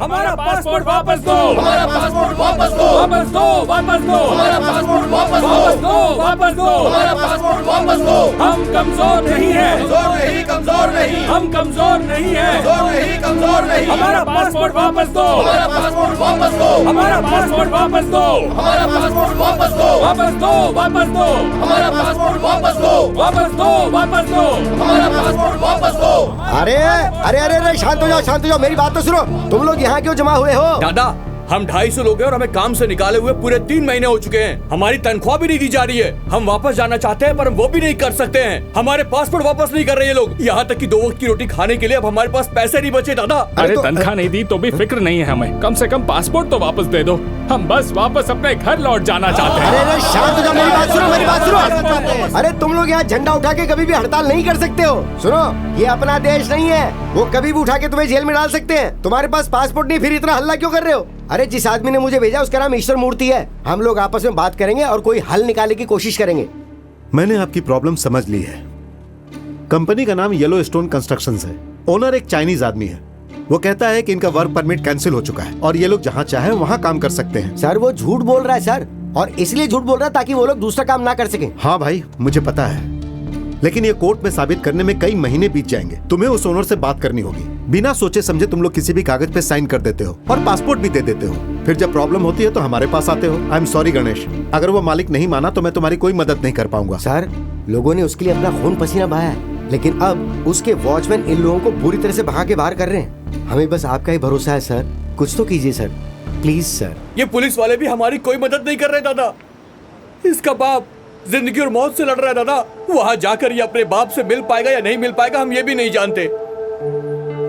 हमारा पासपोर्ट वापस दो, हमारा पासपोर्ट वापस दो, वापस दो, वापस दो, हमारा पासपोर्ट वापस दो, वापस दो, वापस दो, हमारा पासपोर्ट वापस दो। हम कमजोर नहीं है, कमजोर नहीं, कमजोर नहीं, हम कमजोर नहीं है, कमजोर नहीं, कमजोर नहीं। हमारा पासपोर्ट वापस दो, हमारा पासपोर्ट वापस दो, हमारा पासपोर्ट वापस दो, हमारा पासपोर्ट वापस दो, वापस दो, वापस दो, हमारा पासपोर्ट वापस दो, वापस दो, वापस दो, हमारा पासपोर्ट वापस दो। अरे अरे अरे अरे शांत हो जाओ, मेरी बात तो सुनो। तुम लोग यहाँ क्यों जमा हुए हो? दादा हम 250 लोग हैं और हमें काम से निकाले हुए पूरे 3 महीने हो चुके हैं। हमारी तनख्वाह भी नहीं दी जा रही है। हम वापस जाना चाहते हैं पर हम वो भी नहीं कर सकते हैं। हमारे पासपोर्ट वापस नहीं कर रहे ये लोग। यहाँ तक कि 2 वक्त की रोटी खाने के लिए अब हमारे पास पैसे नहीं बचे दादा। अरे तनख्वाह नहीं दी तो भी फिक्र नहीं है हमें, कम से कम पासपोर्ट तो वापस दे दो। हम बस वापस अपने घर लौट जाना चाहते हैं। अरे शांत हो जाओ, मेरी बात सुनो, मेरी बात सुनो। अरे तुम लोग यहाँ झंडा उठा के कभी भी हड़ताल नहीं कर सकते हो। सुनो, ये अपना देश नहीं है, वो कभी भी उठा के तुम्हें जेल में डाल सकते हैं। तुम्हारे पास पासपोर्ट नहीं, फिर इतना हल्ला क्यों कर रहे हो? अरे जिस आदमी ने मुझे भेजा उसका नाम ईश्वर मूर्ति है। हम लोग आपस में बात करेंगे और कोई हल निकालने की कोशिश करेंगे। मैंने आपकी प्रॉब्लम समझ ली है। कंपनी का नाम येलो स्टोन कंस्ट्रक्शंस है। ओनर एक चाइनीज आदमी है। वो कहता है कि इनका वर्क परमिट कैंसिल हो चुका है और ये लोग जहाँ चाहे वहाँ काम कर सकते हैं। सर वो झूठ बोल रहा है सर, और इसलिए झूठ बोल रहा है ताकि वो लोग दूसरा काम ना कर सकें। हाँ भाई मुझे पता है, लेकिन ये कोर्ट में साबित करने में कई महीने बीत जाएंगे। तुम्हें उस ओनर से बात करनी होगी। बिना सोचे समझे तुम लोग किसी भी कागज पे साइन कर देते हो और पासपोर्ट भी दे देते हो। फिर जब प्रॉब्लम होती है तो हमारे पास आते हो। आई एम सॉरी गणेश, अगर वो मालिक नहीं माना तो मैं तुम्हारी कोई मदद नहीं कर पाऊंगा। सर लोगों ने उसके लिए अपना खून पसीना बहाया है, लेकिन अब उसके वॉचमैन इन लोगों को बुरी तरह से भगा के बाहर कर रहे हैं। हमें बस आपका ही भरोसा है सर, कुछ तो कीजिए सर, प्लीज सर। ये पुलिस वाले भी हमारी कोई मदद नहीं कर रहे दादा। इसका बाप जिंदगी और मौत से लड़ रहा है दादा। वहां जाकर ये अपने बाप से मिल पाएगा या नहीं मिल पाएगा हम ये भी नहीं जानते।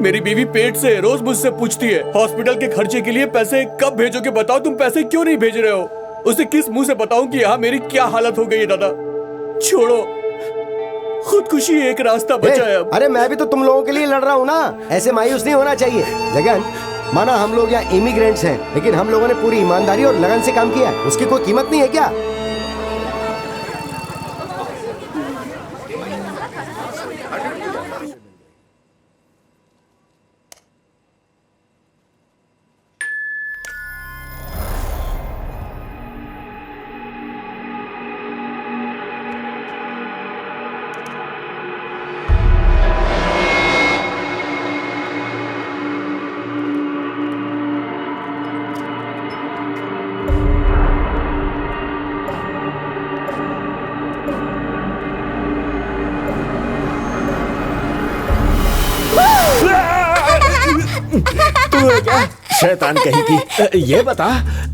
मेरी बीवी पेट से रोज मुझसे पूछती है हॉस्पिटल के खर्चे के लिए पैसे कब भेजोगे, बताओ तुम पैसे क्यों नहीं भेज रहे हो। उसे किस मुंह से बताऊं कि यहाँ मेरी क्या हालत हो गई है दादा। छोड़ो, खुदकुशी एक रास्ता बचा है अब। अरे मैं भी तो तुम लोगों के लिए लड़ रहा हूँ ना, ऐसे मायूस नहीं होना चाहिए। जगन, माना हम लोग यहाँ इमिग्रेंट्स हैं, लेकिन हम लोगों ने पूरी ईमानदारी और लगन से काम किया है। उसकी कोई कीमत नहीं है क्या? शैतान कहीं की। ये बता,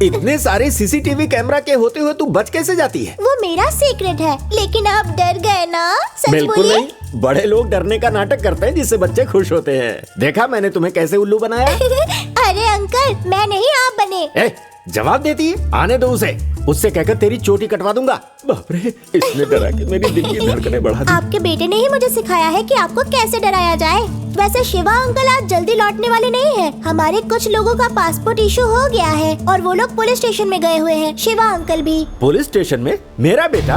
इतने सारे सीसीटीवी कैमरा के होते हुए तू बच कैसे जाती है? वो मेरा सीक्रेट है, लेकिन आप डर गए ना? सच बिल्कुल बोलिए। नहीं, बड़े लोग डरने का नाटक करते हैं जिससे बच्चे खुश होते हैं। देखा मैंने तुम्हें कैसे उल्लू बनाया? अरे अंकल, मैं नहीं, आप बने। ए, जवाब देती है? आने दो उसे, उससे कहकर तेरी चोटी कटवा दूंगा। बाप रे, इसने डरा के मेरी दिल की धड़कनें बढ़ा दी। आपके बेटे ने ही मुझे सिखाया है कि आपको कैसे डराया जाए। वैसे शिवा अंकल आज जल्दी लौटने वाले नहीं हैं। हमारे कुछ लोगों का पासपोर्ट इशू हो गया है और वो लोग पुलिस स्टेशन में गए हुए हैं। शिवा अंकल भी। पुलिस स्टेशन में? मेरा बेटा?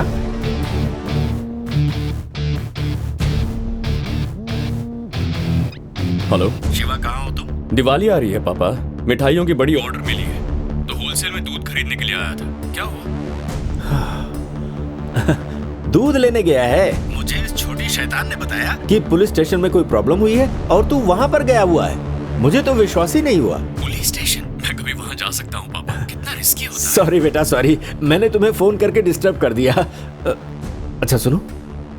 हेलो शिवा, कहाँ हो तुम? दिवाली आ रही है पापा, मिठाइयों की बड़ी ऑर्डर मिली है तो होलसेल में दूध खरीदने के लिए आया था। क्या हुआ? दूध लेने गया है। मुझे इस छोटी शैतान ने बताया कि पुलिस स्टेशन में कोई प्रॉब्लम हुई है और तू वहाँ पर गया हुआ है। मुझे तो विश्वास ही नहीं हुआ। Police station? मैं कभी वहाँ जा सकता हूँ पापा? कितना रिस्की होता है। सॉरी बेटा, सॉरी, मैंने तुम्हें फोन करके डिस्टर्ब कर दिया। अच्छा सुनो,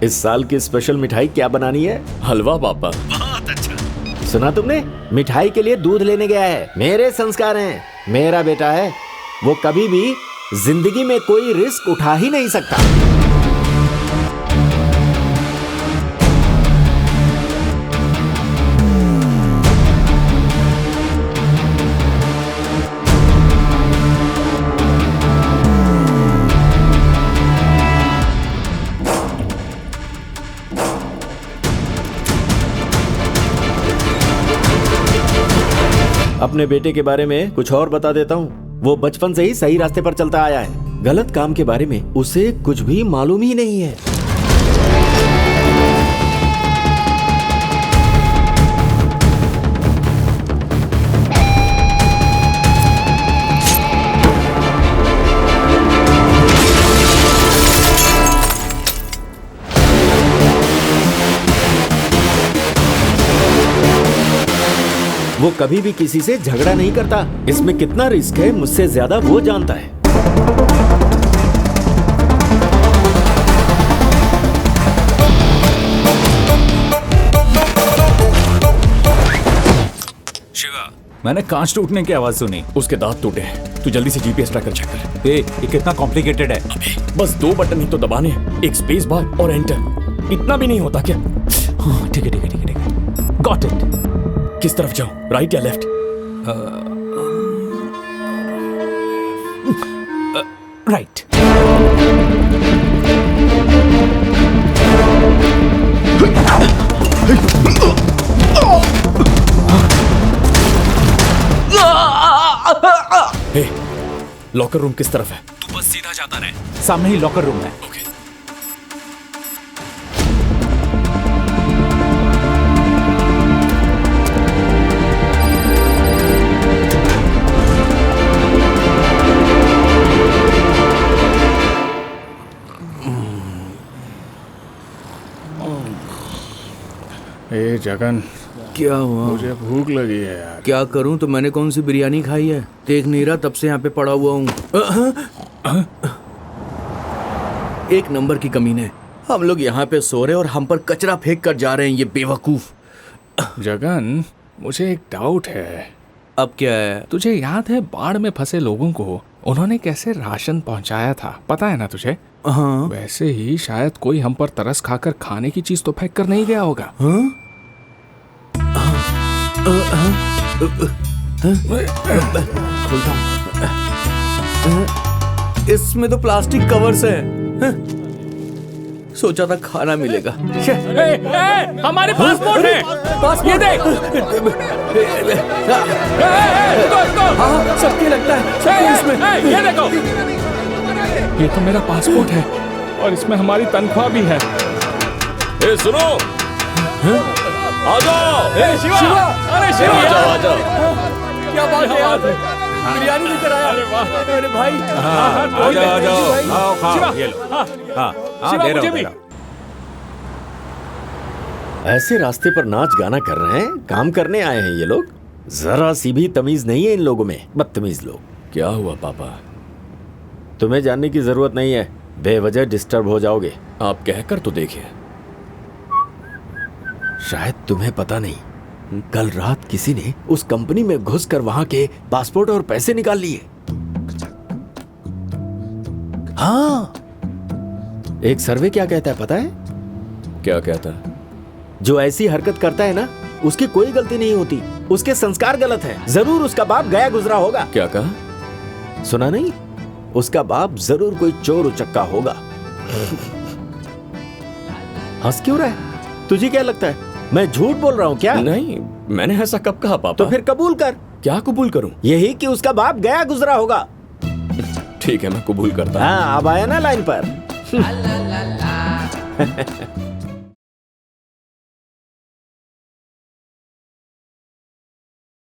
इस साल की स्पेशल मिठाई क्या बनानी है? हलवा पापा। बहुत अच्छा। सुना तुमने? मिठाई के लिए दूध लेने गया है। मेरे संस्कार हैं, मेरा बेटा है, वो कभी भी जिंदगी में कोई रिस्क उठा ही नहीं सकता। अपने बेटे के बारे में कुछ और बता देता हूँ। वो बचपन से ही सही रास्ते पर चलता आया है। गलत काम के बारे में उसे कुछ भी मालूम ही नहीं है। वो कभी भी किसी से झगड़ा नहीं करता। इसमें कितना रिस्क है मुझसे ज्यादा वो जानता है। शिवा, मैंने कांच टूटने की आवाज सुनी। उसके दांत टूटे हैं। तू जल्दी से जीपीएस ट्रैकर चेक कर। ये कितना कॉम्प्लिकेटेड है। बस 2 बटन ही तो दबाने हैं, एक स्पेस बार और एंटर। इतना भी नहीं होता क्या? हाँ, ठीक है। Got it. किस तरफ जाऊं, राइट या लेफ्ट? राइट। हे, लॉकर रूम किस तरफ है? तू बस सीधा जाता रहे, सामने ही लॉकर रूम है। ओके। ए जगन, क्या हुआ? मुझे भूख लगी है यार। क्या करूं? तो मैंने कौन सी बिरयानी खाई है? देख नहीं रहा, तब से यहाँ पे पड़ा हुआ हूँ। एक नंबर की कमीने। हम लोग यहाँ पे सो रहे और हम पर कचरा फेंक कर जा रहे हैं, ये बेवकूफ। जगन, मुझे एक डाउट है। अब क्या है? तुझे याद है बाढ़ में फंसे लोगों को उन्होंने कैसे राशन पहुंचाया था? पता है ना तुझे? हाँ। वैसे ही शायद कोई हम पर तरस खाकर खाने की चीज तो फेंक कर नहीं गया होगा। इसमें तो प्लास्टिक कवर्स हैं। सोचा था खाना मिलेगा। हमारे पासपोर्ट है। ये देख। हाँ, सबके लगता है इसमें। ये देखो, ये तो मेरा पासपोर्ट है और इसमें हमारी तनख्वाह भी है। ए सुनो, आ जाओ। ए शिवा, अरे शिवा, आ जाओ। क्या बात है यार? बिरयानी लेकर आया। अरे भाई, आ जाओ, खाओ, ये लो। हाँ, शिवा, मुझे भी। ऐसे रास्ते पर नाच गाना कर रहे हैं, काम करने आए हैं ये लोग। जरा सी भी तमीज नहीं है इन लोगों में, बदतमीज लोग। क्या हुआ पापा? तुम्हें जानने की जरूरत नहीं है, बेवजह डिस्टर्ब हो जाओगे। आप कहकर तो देखिए। शायद तुम्हें पता नहीं, कल रात किसी ने उस कंपनी में घुसकर वहां के पासपोर्ट और पैसे निकाल लिए। हाँ, एक सर्वे क्या कहता है पता है? क्या कहता है? जो ऐसी हरकत करता है ना, उसकी कोई गलती नहीं होती, उसके संस्कार गलत है। जरूर उसका बाप गया गुजरा होगा। क्या कहा? सुना नहीं? उसका बाप जरूर कोई चोर उचक्का होगा। हंस क्यों रहा है? तुझे क्या लगता है मैं झूठ बोल रहा हूँ क्या? नहीं, मैंने ऐसा कब कहा पापा? तो फिर कबूल कर। क्या कबूल करूं? यही कि उसका बाप गया गुजरा होगा। ठीक है, मैं कबूल करता हूं। हाँ, अब आया ना लाइन पर।